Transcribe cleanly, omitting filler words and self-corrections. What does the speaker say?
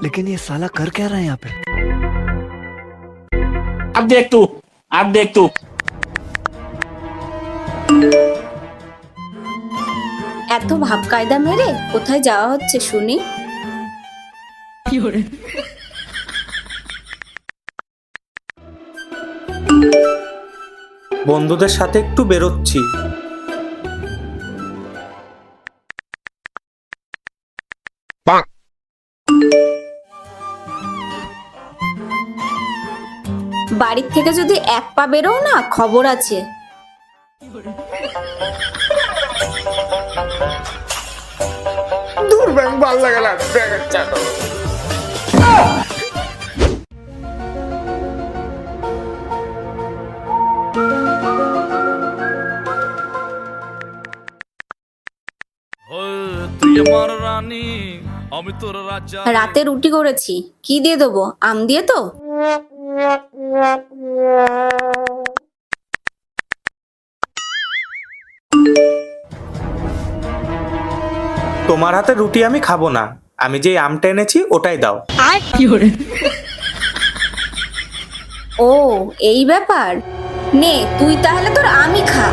लेकिन ये साला कर क्या रहा है यहाँ पे? अब देख तू, अब देख तू। এত ভাব কায়দা মেরে কোথায় যাওয়া হচ্ছে শুনি? বন্ধুদের সাথে একটু বেরোচ্ছি। বাড়ির থেকে যদি এক পা বেরো না, খবর আছে। দূর ব্যাং, ভাল লাগে না ব্যাঙের চাদর। রাতে রুটি করেছি, কি দিয়ে দেবো? আম দিয়ে তো? তোমার হাতে রুটি আমি খাবো না, আমি যে আমটা এনেছি ওটাই দাও। ও এই ব্যাপার, নে তুই তাহলে তোর আমি খা।